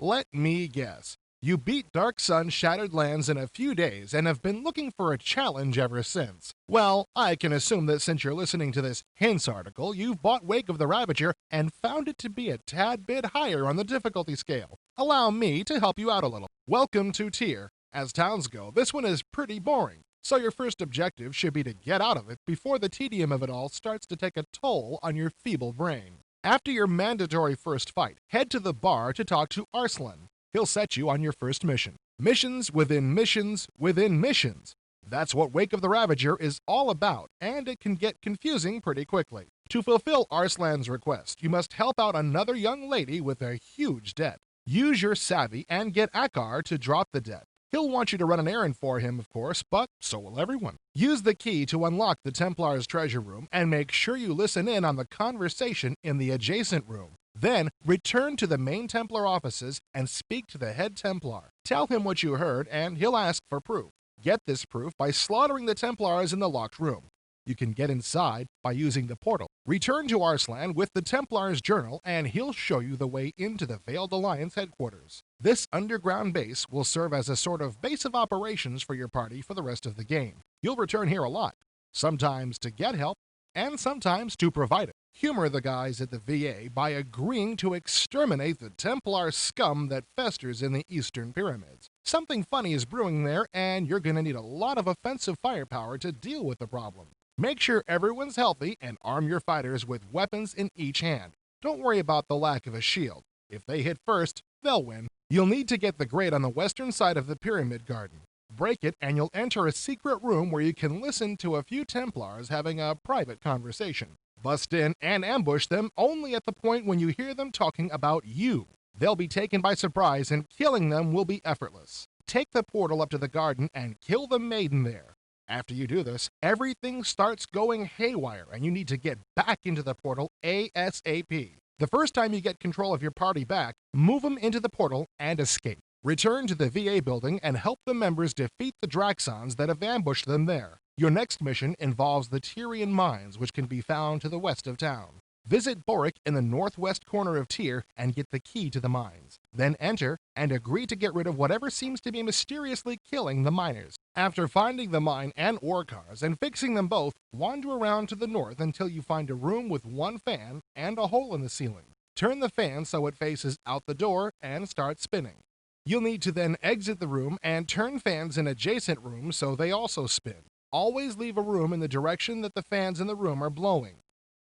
Let me guess. You beat Dark Sun's Shattered Lands in a few days and have been looking for a challenge ever since. Well, I can assume that since you're listening to this hints article, you've bought Wake of the Ravager and found it to be a tad bit higher on the difficulty scale. Allow me to help you out a little. Welcome to Tier. As towns go, this one is pretty boring, so your first objective should be to get out of it before the tedium of it all starts to take a toll on your feeble brain. After your mandatory first fight, head to the bar to talk to Arslan. He'll set you on your first mission. Missions within missions within missions. That's what Wake of the Ravager is all about, and it can get confusing pretty quickly. To fulfill Arslan's request, you must help out another young lady with a huge debt. Use your savvy and get Akar to drop the debt. He'll want you to run an errand for him, of course, but so will everyone. Use the key to unlock the Templar's treasure room and make sure you listen in on the conversation in the adjacent room. Then, return to the main Templar offices and speak to the head Templar. Tell him what you heard and he'll ask for proof. Get this proof by slaughtering the Templars in the locked room. You can get inside by using the portal. Return to Arslan with the Templar's journal and he'll show you the way into the Veiled Alliance headquarters. This underground base will serve as a sort of base of operations for your party for the rest of the game. You'll return here a lot, sometimes to get help and sometimes to provide it. Humor the guys at the VA by agreeing to exterminate the Templar scum that festers in the Eastern Pyramids. Something funny is brewing there, and you're gonna need a lot of offensive firepower to deal with the problem. Make sure everyone's healthy and arm your fighters with weapons in each hand. Don't worry about the lack of a shield. If they hit first, they'll win. You'll need to get the grate on the western side of the Pyramid Garden. Break it and you'll enter a secret room where you can listen to a few Templars having a private conversation. Bust in and ambush them only at the point when you hear them talking about you. They'll be taken by surprise and killing them will be effortless. Take the portal up to the garden and kill the maiden there. After you do this, everything starts going haywire and you need to get back into the portal ASAP. The first time you get control of your party back, move them into the portal and escape. Return to the VA building and help the members defeat the Draxons that have ambushed them there. Your next mission involves the Tyrian mines, which can be found to the west of town. Visit Boric in the northwest corner of Tyr and get the key to the mines. Then enter and agree to get rid of whatever seems to be mysteriously killing the miners. After finding the mine and ore cars and fixing them both, wander around to the north until you find a room with one fan and a hole in the ceiling. Turn the fan so it faces out the door and start spinning. You'll need to then exit the room and turn fans in adjacent rooms so they also spin. Always leave a room in the direction that the fans in the room are blowing.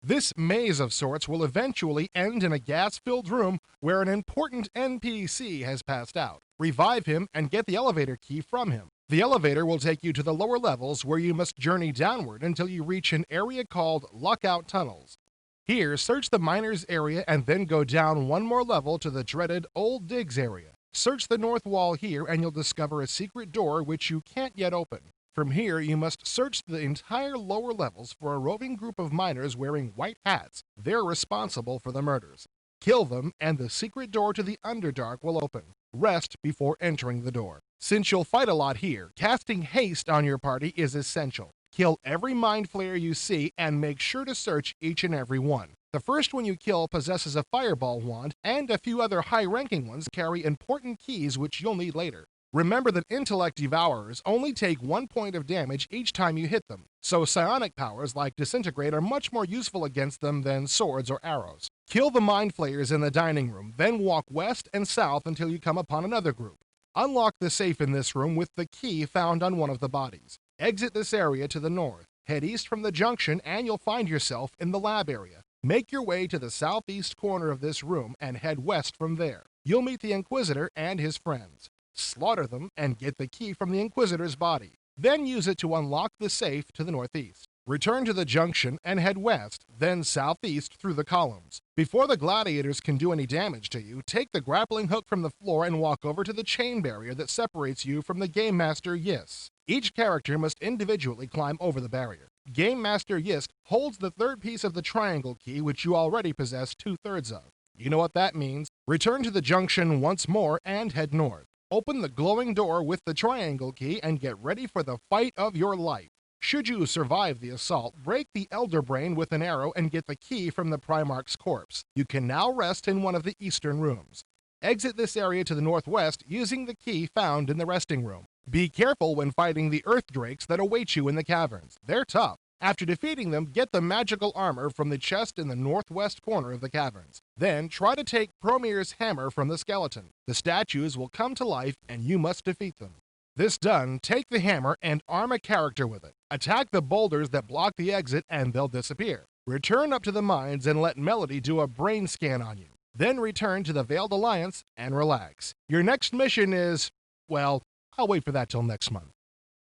This maze of sorts will eventually end in a gas-filled room where an important NPC has passed out. Revive him and get the elevator key from him. The elevator will take you to the lower levels where you must journey downward until you reach an area called Lockout Tunnels. Here, search the miners area and then go down one more level to the dreaded Old Digs area. Search the north wall here and you'll discover a secret door which you can't yet open. From here, you must search the entire lower levels for a roving group of miners wearing white hats. They're responsible for the murders. Kill them, and the secret door to the Underdark will open. Rest before entering the door. Since you'll fight a lot here, casting haste on your party is essential. Kill every mind flayer you see, and make sure to search each and every one. The first one you kill possesses a fireball wand, and a few other high-ranking ones carry important keys which you'll need later. Remember that intellect devourers only take 1 point of damage each time you hit them, so psionic powers like disintegrate are much more useful against them than swords or arrows. Kill the mind flayers in the dining room, then walk west and south until you come upon another group. Unlock the safe in this room with the key found on one of the bodies. Exit this area to the north. Head east from the junction and you'll find yourself in the lab area. Make your way to the southeast corner of this room and head west from there. You'll meet the Inquisitor and his friends. Slaughter them and get the key from the Inquisitor's body. Then use it to unlock the safe to the northeast. Return to the junction and head west, then southeast through the columns. Before the gladiators can do any damage to you, take the grappling hook from the floor and walk over to the chain barrier that separates you from the Game Master Yiss. Each character must individually climb over the barrier. Game Master Yiss holds the third piece of the triangle key, which you already possess 2/3 of. You know what that means. Return to the junction once more and head north. Open the glowing door with the triangle key and get ready for the fight of your life. Should you survive the assault, break the Elder Brain with an arrow and get the key from the Primarch's corpse. You can now rest in one of the eastern rooms. Exit this area to the northwest using the key found in the resting room. Be careful when fighting the earth drakes that await you in the caverns. They're tough. After defeating them, get the magical armor from the chest in the northwest corner of the caverns. Then try to take Promir's hammer from the skeleton. The statues will come to life and you must defeat them. This done, take the hammer and arm a character with it. Attack the boulders that block the exit and they'll disappear. Return up to the mines and let Melody do a brain scan on you. Then return to the Veiled Alliance and relax. Your next mission is, well, I'll wait for that till next month.